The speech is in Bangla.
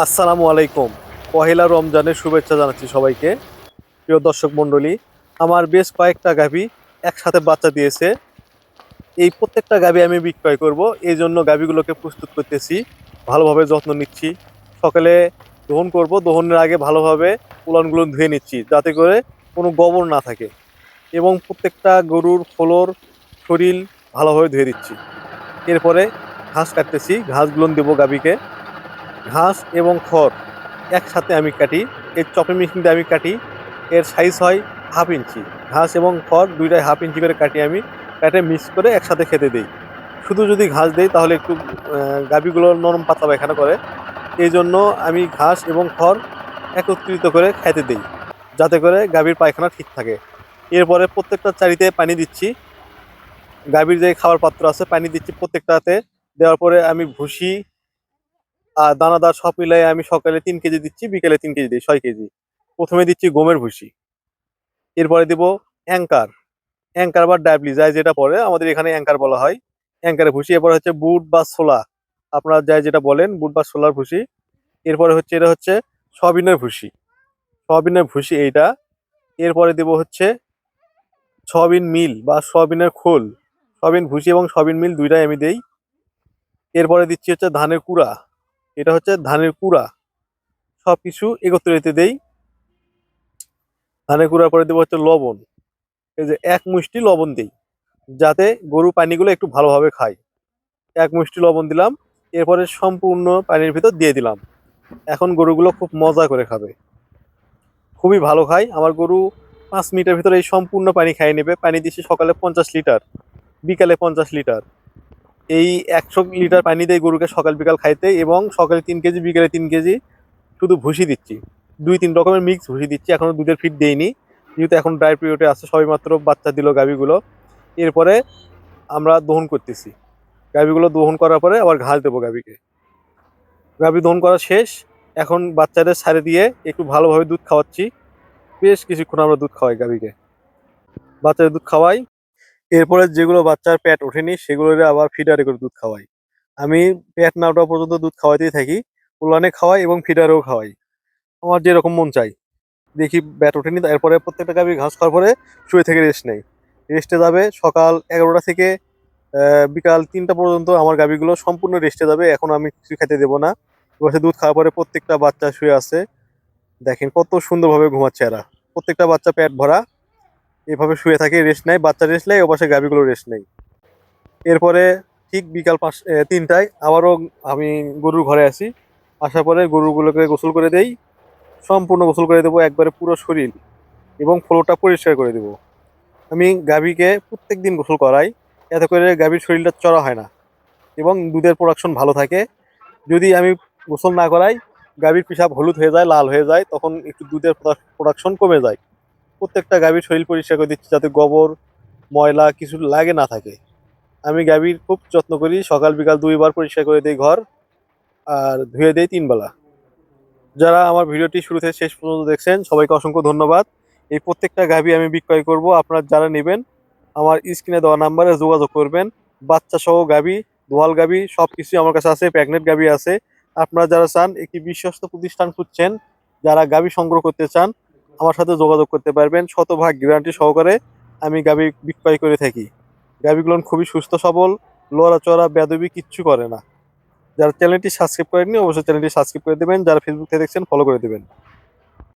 আসসালামু আলাইকুম। পহেলা রমজানের শুভেচ্ছা জানাচ্ছি সবাইকে। প্রিয় দর্শক মণ্ডলী, আমার বেশ কয়েকটা গাভী একসাথে বাচ্চা দিয়েছে। এই প্রত্যেকটা গাভী আমি বিক্রয় করব, এই জন্য গাভীগুলোকে প্রস্তুত করতেছি, ভালোভাবে যত্ন নিচ্ছি। সকালে দহন করব, দহনের আগে ভালোভাবে উলানগুলো ধুয়ে নিচ্ছি যাতে করে কোনো গোবর না থাকে, এবং প্রত্যেকটা গরুর ফলোর শরীর ভালোভাবে ধুয়ে দিচ্ছি। এরপরে ঘাস কাটতেছি, ঘাসগুলো দেবো গাভীকে। ঘাস এবং খড় একসাথে আমি কাটি, এর চপে মেশিন দিয়ে আমি কাটি। এর সাইজ হয় 1/2 ইঞ্চি। ঘাস এবং খড় দুইটাই 1/2 ইঞ্চি করে কাটি আমি, কাটে মিক্স করে একসাথে খেতে দিই। শুধু যদি ঘাস দেই তাহলে একটু গাভীগুলো নরম পাতলা পায়খানা করে, এই জন্য আমি ঘাস এবং খড় একত্রিত করে খাইতে দিই যাতে করে গাভীর পায়খানা ঠিক থাকে। এরপরে প্রত্যেকটা চারিতে পানি দিচ্ছি, গাভীর যে খাবার পাত্র আছে পানি দিচ্ছি প্রত্যেকটাতে। দেওয়ার পরে আমি ভুসি আর দানাদার সব মিলাই আমি সকালে 3 কেজি দিচ্ছি, বিকেলে 3 কেজি দিই, 6 কেজি। প্রথমে দিচ্ছি গমের ভুসি, এরপরে দিব অ্যাঙ্কার। অ্যাঙ্কার বা ডাবলি যাই যেটা পড়ে, আমাদের এখানে অ্যাঙ্কার বলা হয়। অ্যাঙ্কারের ভুসি। এরপর হচ্ছে বুট বা ছোলা, আপনারা যাই যেটা বলেন, বুট বা ছোলার ভুসি। এরপরে হচ্ছে এটা হচ্ছে সয়াবিনের ভুসি, সয়াবিনের ভুসি এইটা। এরপরে দেব হচ্ছে সয়াবিন মিল বা সয়াবিনের খোল। সয়াবিন ভুসি এবং সয়াবিন মিল দুইটাই আমি দেই। এরপরে দিচ্ছি হচ্ছে ধানের কুড়া, এটা হচ্ছে ধানের কুড়া। সবকিছু একত্রিত দেই। ধানের কুড়ার পরে দেবো হচ্ছে লবণ, এই যে 1 মুষ্টি লবণ দিই যাতে গরু পানিগুলো একটু ভালোভাবে খায়। 1 মুষ্টি লবণ দিলাম, এরপরে সম্পূর্ণ পানির ভিতর দিয়ে দিলাম। এখন গরুগুলো খুব মজা করে খাবে, খুবই ভালো খায় আমার গরু। 5 মিনিটের ভিতরে এই সম্পূর্ণ পানি খাইয়ে নেবে। পানি দিচ্ছি সকালে 50 লিটার, বিকালে 50 লিটার। এই 100 লিটার পানি দেয় গরুকে সকাল বিকাল খাইতে, এবং সকালে 3 কেজি, বিকালে 3 কেজি শুধু ভুসি দিচ্ছি। 2-3 রকমের মিক্স ভুসি দিচ্ছি, এখনো দুধের ফিড দেইনি যেহেতু এখন ড্রাই পিরিয়ডে আছে, সবেমাত্র বাচ্চা দিল গাভীগুলো। এরপরে আমরা দহন করতেছি, গাভীগুলো দহন করার পরে আবার ঘাস দেবো গাভীকে। গাভী দহন করা শেষ, এখন বাচ্চাদের ছাড়ে দিয়ে একটু ভালোভাবে দুধ খাওয়াচ্ছি। বেশ কিছুক্ষণ আমরা দুধ খাওয়াই গাভীকে, বাচ্চাদের দুধ খাওয়াই। এরপরে যেগুলো বাচ্চার পেট ওঠেনি সেগুলো আবার ফিডারে করে দুধ খাওয়াই। আমি পেট না ওঠা পর্যন্ত দুধ খাওয়াতেই থাকি, উলানে খাওয়াই এবং ফিডারেও খাওয়াই, আমার যেরকম মন চাই। দেখি ব্যাট ওঠেনি, এরপরে প্রত্যেকটা গাভী ঘাস খাওয়ার পরে শুয়ে থেকে রেস্ট নেই। রেস্টে যাবে সকাল 11টা থেকে বিকাল 3টা পর্যন্ত আমার গাভীগুলো সম্পূর্ণ রেস্টে যাবে। এখন আমি কিছু খেতে দেবো না। বসে দুধ খাওয়ার পরে প্রত্যেকটা বাচ্চা শুয়ে আছে, দেখেন কত সুন্দরভাবে ঘুমাচ্ছে এরা। প্রত্যেকটা বাচ্চা পেট ভরা এভাবে শুয়ে থাকে, রেস্ট নেয়। বাচ্চা রেস্ট নেয়, ও পাশে গাভীগুলো রেস্ট নেয়। এরপরে ঠিক বিকাল 3টায় আবারও আমি গরুর ঘরে আসি। আসার পরে গরুগুলোকে গোসল করে দেই, সম্পূর্ণ গোসল করে দেবো একবারে পুরো শরীর, এবং ফ্লোরটা পরিষ্কার করে দেবো। আমি গাভীকে প্রত্যেকদিন গোসল করাই, এতে করে গাভীর শরীরটা চড়া হয় না এবং দুধের প্রোডাকশন ভালো থাকে। যদি আমি গোসল না করাই, গাভীর পেশাব হলুদ হয়ে যায়, লাল হয়ে যায়, তখন একটু দুধের প্রোডাকশন কমে যায়। প্রত্যেকটা গাভীর শরীর পরিষ্কার করে দিচ্ছি যাতে গোবর ময়লা কিছু লাগে না থাকে। আমি গাভীর খুব যত্ন করি, সকাল বিকাল 2বার পরিষ্কার করে দিই ঘর, আর ধুয়ে দেই 3 বেলা। যারা আমার ভিডিওটি শুরু থেকে শেষ পর্যন্ত দেখছেন সবাইকে অসংখ্য ধন্যবাদ। এই প্রত্যেকটা গাভী আমি বিক্রয় করব, আপনারা যারা নেবেন আমার স্ক্রিনে দেওয়া নাম্বারে যোগাযোগ করবেন। বাচ্চা সহ গাভী, দোয়াল গাভী সবকিছুই আমার কাছে আছে, প্রেগনেন্ট গাভী আছে। আপনারা যারা চান একটি বিশ্বস্ত প্রতিষ্ঠান খুঁজছেন, যারা গাভী সংগ্রহ করতে চান, আমার সাথে যোগাযোগ করতে পারবেন। শতভাগ গ্যারান্টি সহকারে আমি গাভী বিক্রয় করে থাকি। গাভীগুলো খুবই সুস্থ সবল, লড়াচড়া বেয়াদবি কিচ্ছু করে না। যারা চ্যানেলটি সাবস্ক্রাইব করেননি অবশ্যই চ্যানেলটি সাবস্ক্রাইব করে দেবেন, যারা ফেসবুক থেকে দেখছেন ফলো করে দেবেন।